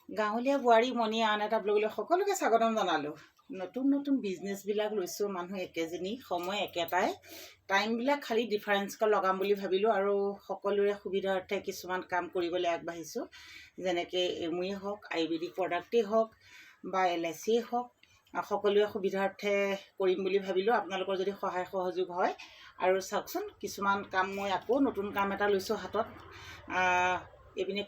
গাঁৱলীয়া বোৱাৰী মণি আন এটা ব্লগলৈ সকলোকে স্বাগতম জনালোঁ। নতুন নতুন বিজনেছবিলাক লৈছোঁ, মানুহ একেজনী, সময় একেটাই, টাইমবিলাক খালী ডিফাৰেঞ্চকৈ লগাম বুলি ভাবিলোঁ আৰু সকলোৰে সুবিধাৰ্থে কিছুমান কাম কৰিবলৈ আগবাঢ়িছোঁ। যেনেকৈ এমুৱে হওক, আয়ুৰ্বেদিক প্ৰডাক্টেই হওক বা LICয়েই হওক, সকলোৰে সুবিধাৰ্থে কৰিম বুলি ভাবিলোঁ। আপোনালোকৰ যদি সহায় সহযোগ হয় আৰু চাওকচোন, কিছুমান কাম মই আকৌ নতুন কাম এটা লৈছোঁ হাতত। এইপিনে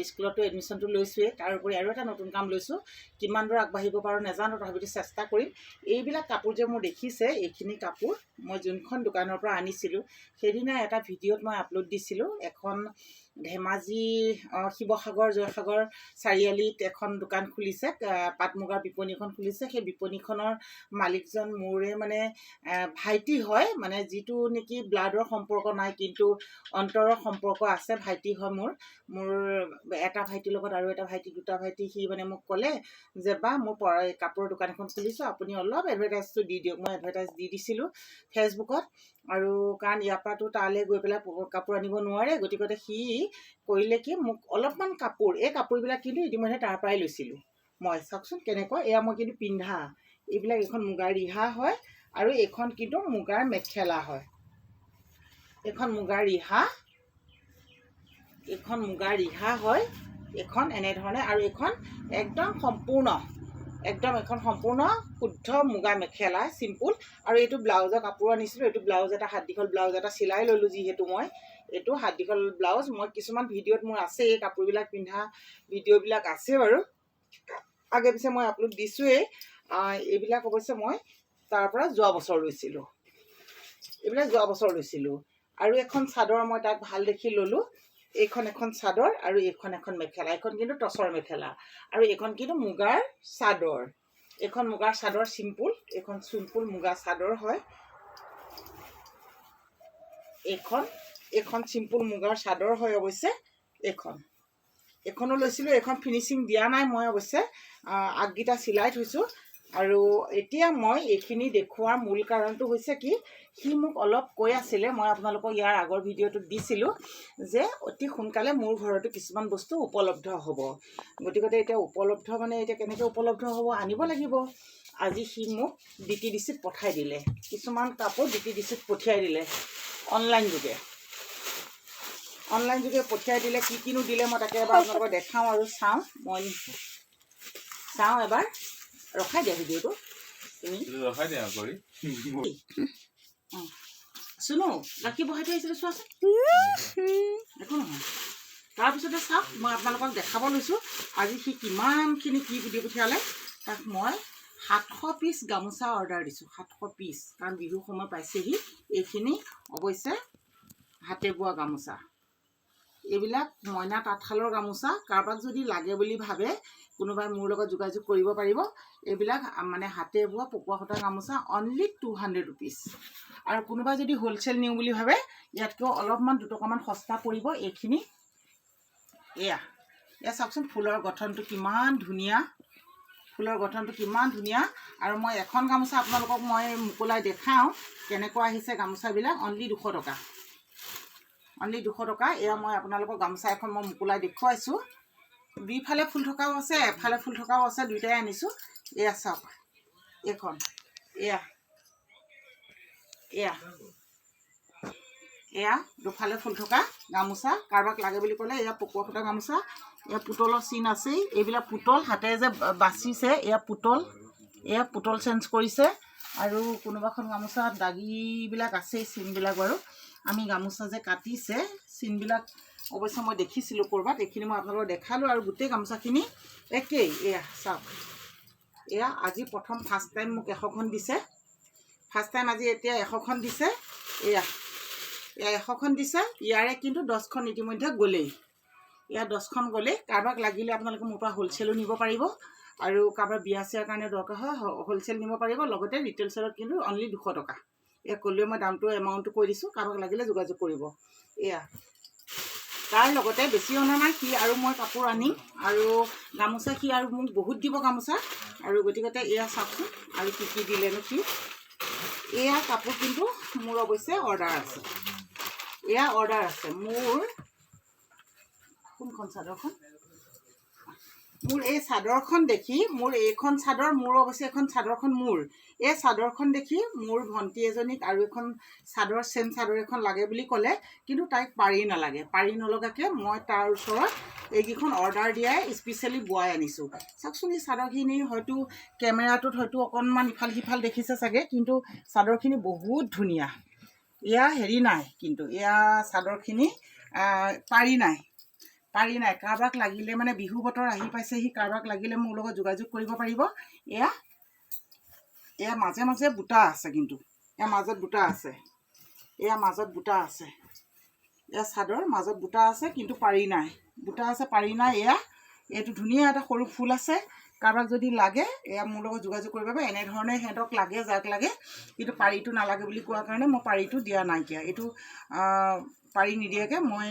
স্কুলতো এডমিশ্যনটো লৈছোঁৱেই, তাৰোপৰি আৰু এটা নতুন কাম লৈছোঁ। কিমান দূৰ আগবাঢ়িব পাৰোঁ নাজানো, তথাপিতো চেষ্টা কৰিম। এইবিলাক কাপোৰ যে মোৰ দেখিছে, এইখিনি কাপোৰ মই যোনখন দোকানৰ পৰা আনিছিলোঁ, সেইদিনা এটা ভিডিঅ'ত মই আপলোড দিছিলোঁ। এখন ধেমাজি শিৱসাগৰ জয়সাগৰ চাৰিআলিত এখন দোকান খুলিছে, পাট মুগাৰ বিপণী এখন খুলিছে। সেই বিপণীখনৰ মালিকজন মোৰে মানে ভাইটি হয়, মানে যিটো নেকি ব্লাডৰ সম্পৰ্ক নাই কিন্তু অন্তৰৰ সম্পৰ্ক আছে, ভাইটি হয় মোৰ এটা ভাইটিৰ লগত আৰু এটা ভাইটি, দুটা ভাইটি। সি মানে মোক ক'লে যে বা মোৰ কাপোৰৰ দোকান এখন খুলিছোঁ, আপুনি অলপ এডভাৰটাইজটো দি দিয়ক। মই এডভাৰটাইজ দি দিছিলোঁ ফেচবুকত, আৰু কাৰণ ইয়াৰ পৰাতো তালৈ গৈ পেলাই কাপোৰ আনিব নোৱাৰে, গতিকে সি কৰিলে কি, মোক অলপমান কাপোৰ, এই কাপোৰবিলাক কিন্তু ইতিমধ্যে তাৰ পৰাই লৈছিলোঁ মই। চাওকচোন কেনেকুৱা, এয়া মই কিন্তু পিন্ধা এইবিলাক, এইখন মুগাৰ ৰিহা হয় আৰু এইখন কিন্তু মুগাৰ মেখেলা হয়। এইখন মুগাৰ ৰিহা, এইখন মুগাৰ ৰিহা হয়, এইখন এনেধৰণে, আৰু এইখন একদম সম্পূৰ্ণ, এখন সম্পূৰ্ণ শুদ্ধ মুগা মেখেলা, চিম্পুল। আৰু এইটো ব্লাউজৰ কাপোৰ আনিছিলোঁ। এইটো ব্লাউজ এটা, হাত দীঘল ব্লাউজ এটা চিলাই ল'লোঁ, যিহেতু মই এইটো হাত দীঘল ব্লাউজ, মই কিছুমান ভিডিঅ'ত মোৰ আছে, এই কাপোৰবিলাক পিন্ধা ভিডিঅ'বিলাক আছে বাৰু, আগে পিছে মই আপলোড দিছোঁৱেই। এইবিলাক অৱশ্যে মই তাৰ পৰা যোৱা বছৰ লৈছিলোঁ, এইবিলাক যোৱা বছৰ লৈছিলোঁ। আৰু এখন চাদৰ মই তাক ভাল দেখি ল'লোঁ। এইখন এখন চাদৰ আৰু এইখন এখন মেখেলা। এইখন কিন্তু টচৰ মেখেলা আৰু এইখন কিন্তু মুগাৰ চাদৰ। এইখন মুগাৰ চাদৰ চিম্পুল, এইখন চিম্পুল মুগা চাদৰ হয়। এইখন চিম্পুল মুগাৰ চাদৰ হয় অৱশ্যে। এইখনো লৈছিলোঁ। এইখন ফিনিচিং দিয়া নাই মই অৱশ্যে, আগকেইটা চিলাই থৈছোঁ। আৰু এতিয়া মই এইখিনি দেখুওৱাৰ মূল কাৰণটো হৈছে কি, সি মোক অলপ কৈ আছিলে, মই আপোনালোকক ইয়াৰ আগৰ ভিডিঅ'টোত দিছিলোঁ যে অতি সোনকালে মোৰ ঘৰতো কিছুমান বস্তু উপলব্ধ হ'ব। গতিকে এতিয়া উপলব্ধ মানে এতিয়া কেনেকৈ উপলব্ধ হ'ব, আনিব লাগিব। আজি সি মোক DTDCত পঠাই দিলে, কিছুমান কাপোৰ DTDCত পঠিয়াই দিলে অনলাইন যোগে পঠিয়াই দিলে। কি কিনো দিলে মই তাকে এবাৰ আপোনালোকক দেখাওঁ আৰু চাওঁ এবাৰ। ৰখাই দিয়া ভিডিঅ'টো, তুমি ৰখাই দিয়া কৰি শুনো, গাখীৰ বহাই থৈ আহিছিলোঁ, চোৱাচোন, একো নহয়। তাৰপিছতে চাওক, মই আপোনালোকক দেখাব লৈছোঁ আজি সি কিমানখিনি কি ভিডিঅ' পঠিয়ালে। তাক মই 700 পিচ গামোচা অৰ্ডাৰ দিছোঁ, 700 পিচ, কাৰণ বিহু সময় পাইছেহি। এইখিনি অৱশ্যে হাতে বোৱা গামোচা, এইবিলাক মইনা তাঁতশালৰ গামোচা। কাৰোবাক যদি লাগে বুলি ভাবে, কোনোবাই মোৰ লগত যোগাযোগ কৰিব পাৰিব। এইবিলাক মানে হাতে বোৱা পকোৱা সূতাৰ গামোচা, অনলি 200 ৰুপিজ। আৰু কোনোবাই যদি হ'লচেল নিওঁ বুলি ভাবে, ইয়াতকৈ অলপমান দুটকামান সস্তা পৰিব এইখিনি। এয়া চাওকচোন, ফুলৰ গঠনটো কিমান ধুনীয়া, আৰু মই এখন গামোচা আপোনালোকক মই মোকোলাই দেখাওঁ কেনেকুৱা আহিছে গামোচাবিলাক। অনলি 200 টকা, অনলি 200 টকা। এয়া মই আপোনালোকক গামোচা এখন মই মোকোলাই দেখুৱাইছোঁ। দুইফালে ফুল থকাও আছে, এফালে ফুল থকাও আছে, দুইটাই আনিছোঁ। এয়া চাওক, এইখন এয়া দুফালে ফুল থকা গামোচা। কাৰোবাক লাগে বুলি ক'লে, এয়া পকোৱা সূতা গামোচা। এয়া পুতলৰ চিন আছেই, এইবিলাক পুতল হাতেৰে যে বাচিছে, এয়া পুতল চেঞ্জ কৰিছে। আৰু কোনোবাখন গামোচাত দাগীবিলাক আছেই, চিনবিলাক বাৰু। আমি গামোচা যে কাটিছে, চিনবিলাক অৱশ্যে মই দেখিছিলোঁ ক'ৰবাত, এইখিনি মই আপোনালোকক দেখালোঁ। আৰু গোটেই গামোচাখিনি একেই। এয়া চাওক, এয়া আজি প্ৰথম ফাৰ্ষ্ট টাইম মোক 100খন দিছে, আজি এতিয়া 100খন দিছে। এয়া 100খন দিছে, ইয়াৰে কিন্তু 10খন ইতিমধ্যে গ'লেই। 10খন গ'লেই। কাৰোবাক লাগিলে আপোনালোকে মোৰ পৰা হ'লচেলো নিব পাৰিব, আৰু কাৰোবাৰ বিয়া চিয়াৰ কাৰণে দৰকাৰ হয় হ'লচেল নিব পাৰিব। লগতে ৰিটেইল চেলত কিন্তু অনলি 200 টকা। ক'লেও মই এমাউণ্টটো কৈ দিছোঁ, কাৰোবাক লাগিলে যোগাযোগ কৰিব। এয়া তাৰ লগতে বেছি অনা নাই সি, আৰু মই কাপোৰ আনিম, আৰু গামোচা সি আৰু মোক বহুত দিব গামোচা। আৰু গতিকে এয়া চাওকচোন, আৰু কি দিলেনো সি। এয়া কাপোৰ কিন্তু মোৰ অৱশ্যে অৰ্ডাৰ আছে, মোৰ কোনখন চাদৰখন, মোৰ এই চাদৰখন দেখি মোৰ এইখন চাদৰ মোৰ অৱশ্যে এখন চাদৰখন মোৰ এই চাদৰখন দেখি মোৰ ভণ্টি এজনীক আৰু এখন চাদৰ চেম চাদৰ এখন লাগে বুলি ক'লে, কিন্তু তাইক পাৰি নালাগে। পাৰি নলগাকৈ মই তাৰ ওচৰত এইকেইখন অৰ্ডাৰ দিয়াই স্পেচিয়েলি বোৱাই আনিছোঁ। চাওকচোন এই চাদৰখিনি হয়তো কেমেৰাটোত হয়তো অকণমান ইফাল সিফাল দেখিছে চাগে, কিন্তু চাদৰখিনি বহুত ধুনীয়া। এয়া হেৰি নাই, কিন্তু এয়া চাদৰখিনি পাৰি নাই। কাৰোবাক লাগিলে মানে বিহু বতৰ আহি পাইছেহি, কাৰোবাক লাগিলে মোৰ লগত যোগাযোগ কৰিব পাৰিব। এয়া মাজে মাজে বুটা আছে, কিন্তু এয়া মাজত বুটা আছে, এয়া চাদৰ মাজত বুটা আছে, কিন্তু পাৰি নাই। বুটা আছে, পাৰি নাই। এইটো ধুনীয়া এটা সৰু ফুল আছে। কাৰোবাক যদি লাগে এয়া মোৰ লগত যোগাযোগ কৰিব পাৰিব। এনেধৰণে সিহঁতক লাগে, যাক লাগে, কিন্তু পাৰিটো নালাগে বুলি কোৱাৰ কাৰণে মই পাৰিটো দিয়া নাইকিয়া। এইটো পাৰি নিদিয়াকৈ মই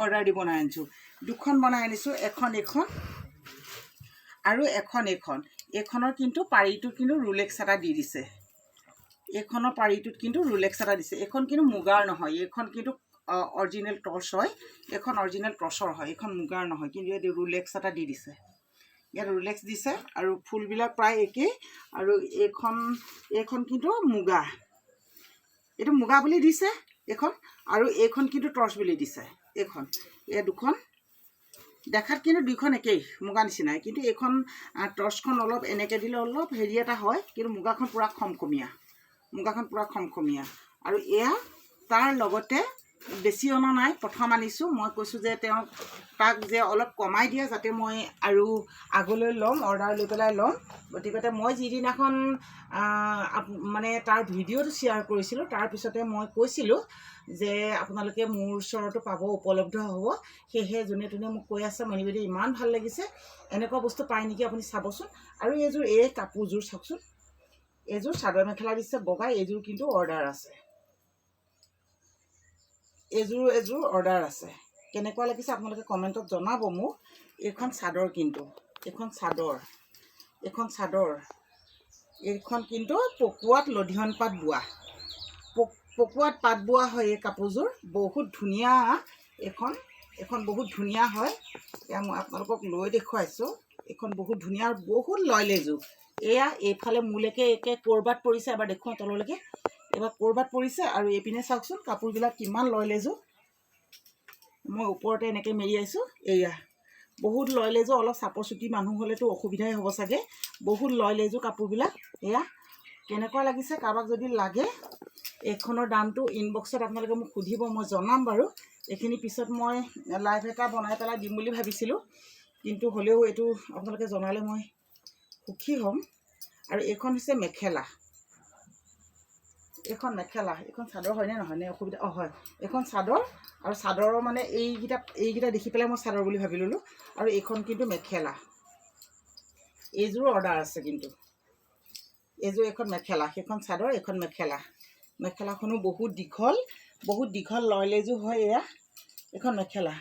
অৰ্ডাৰ দি বনাই আনিছোঁ। দুখন বনাই আনিছোঁ, এখন এইখন আৰু এখন এইখন। এইখনৰ কিন্তু পাৰিটোত কিন্তু ৰুলেক্স এটা দি দিছে। এইখনৰ পাৰিটোত কিন্তু ৰুলেক্স এটা দিছে। এইখন কিন্তু মুগাৰ নহয়, এইখন কিন্তু অৰিজিনেল টৰ্চ হয়। এইখন অৰিজিনেল টৰ্চৰ হয়, এইখন মুগাৰ নহয়, কিন্তু ইয়াত ৰুলেক্স এটা দি দিছে। ইয়াত ৰুলেক্স দিছে আৰু ফুলবিলাক প্ৰায় একেই। আৰু এইখন কিন্তু মুগা, এইটো মুগা বুলি দিছে এইখন, আৰু এইখন কিন্তু টৰ্চ বুলি দিছে। এই দুখন দেখাত কিন্তু দুইখন একেই, মুগা নিচিনাই, কিন্তু এইখন টৰ্চখন অলপ এনেকৈ দিলে অলপ হেৰি এটা হয়, কিন্তু মুগাখন পূৰা খমখমীয়া। আৰু এয়া তাৰ লগতে বেছি অনা নাই, প্ৰথম আনিছোঁ। মই কৈছোঁ যে তাক যে অলপ কমাই দিয়ে, যাতে মই আৰু আগলৈ ল'ম, অৰ্ডাৰ লৈ পেলাই ল'ম। গতিকে মই যিদিনাখন মানে তাৰ ভিডিঅ'টো শ্বেয়াৰ কৰিছিলোঁ, তাৰপিছতে মই কৈছিলোঁ যে আপোনালোকে মোৰ ওচৰতো পাব, উপলব্ধ হ'ব। সেয়েহে যোনে তোনে মোক কৈ আছে, মণিবাইদেউ ইমান ভাল লাগিছে, এনেকুৱা বস্তু পায় নেকি আপুনি চাবচোন। আৰু এই কাপোৰযোৰ চাওকচোন, এইযোৰ চাদৰ মেখেলা দিছে বগা, এইযোৰ কিন্তু অৰ্ডাৰ আছে। এযোৰ অৰ্ডাৰ আছে। কেনেকুৱা লাগিছে আপোনালোকে কমেণ্টত জনাব মোক। এইখন চাদৰ কিন্তু এইখন কিন্তু পকুৱাত লধিয়ন পাত বোৱা, হয় এই কাপোৰযোৰ। বহুত ধুনীয়া, এইখন বহুত ধুনীয়া হয়। এয়া মই আপোনালোকক লৈ দেখুৱাইছোঁ। এইখন বহুত ধুনীয়া আৰু বহুত লয়লেযোৰ। এয়া এইফালে মোলৈকে একে ক'ৰবাত পৰিছে, এবাৰ দেখুৱাওঁ তললৈকে, এবাৰ ক'ৰবাত পৰিছে। আৰু এইপিনে চাওকচোন কাপোৰবিলাক কিমান লয়লেযোৰ। মই ওপৰতে এনেকৈ মেৰিয়াইছোঁ। এয়া বহুত লয়লেযোৰ। অলপ চাপৰ চুটি মানুহ হ'লেতো অসুবিধাই হ'ব চাগে। বহুত লয়লেযোৰ কাপোৰবিলাক। এয়া কেনেকুৱা লাগিছে, কাৰোবাক যদি লাগে এইখনৰ দামটো ইনবক্সত আপোনালোকে মোক সুধিব, মই জনাম বাৰু। এইখিনি পিছত মই লাইভ এটা বনাই পেলাই দিম বুলি ভাবিছিলোঁ, কিন্তু হ'লেও এইটো আপোনালোকে জনালে মই সুখী হ'ম। আৰু এইখন হৈছে মেখেলা। এইখন চাদৰ হয়নে নহয়, নে অসুবিধা? হয়, এইখন চাদৰ। আৰু চাদৰৰ মানে এইকেইটা দেখি পেলাই মই চাদৰ বুলি ভাবি ল'লোঁ। আৰু এইখন কিন্তু মেখেলা। এইযোৰো অৰ্ডাৰ আছে, কিন্তু এইখন মেখেলা, সেইখন চাদৰ, এইখন মেখেলা। মেখেলাখনো বহুত দীঘল লয়লেযোৰ হয়। এইখন মেখেলা।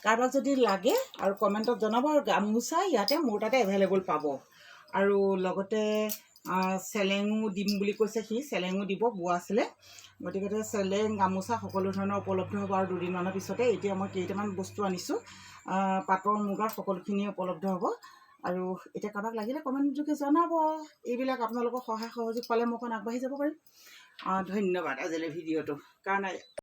কাৰোবাক যদি লাগে আৰু কমেণ্টত জনাব। আৰু গামোচা ইয়াতে মোৰ তাতে এভেইলেবল পাব। আৰু লগতে চেলেঙো দিম বুলি কৈছে, চেলেঙো দিব, বোৱা চেলেং। গতিকে চেলেং, গামোচা সকলো ধৰণৰ উপলব্ধ হ'ব আৰু দুদিনমানৰ পিছতে। এতিয়া মই কেইটামান বস্তু আনিছোঁ, পাটৰ মুগাৰ সকলোখিনিয়ে উপলব্ধ হ'ব। আৰু এতিয়া কাৰোবাক লাগিলে কমেণ্ট যোগে জনাব। এইবিলাক আপোনালোকৰ সহায় সহযোগ পালে মই অকণ আগবাঢ়ি যাব পাৰিম। ধন্যবাদ আজিলৈ ভিডিঅ'টো কাৰণে।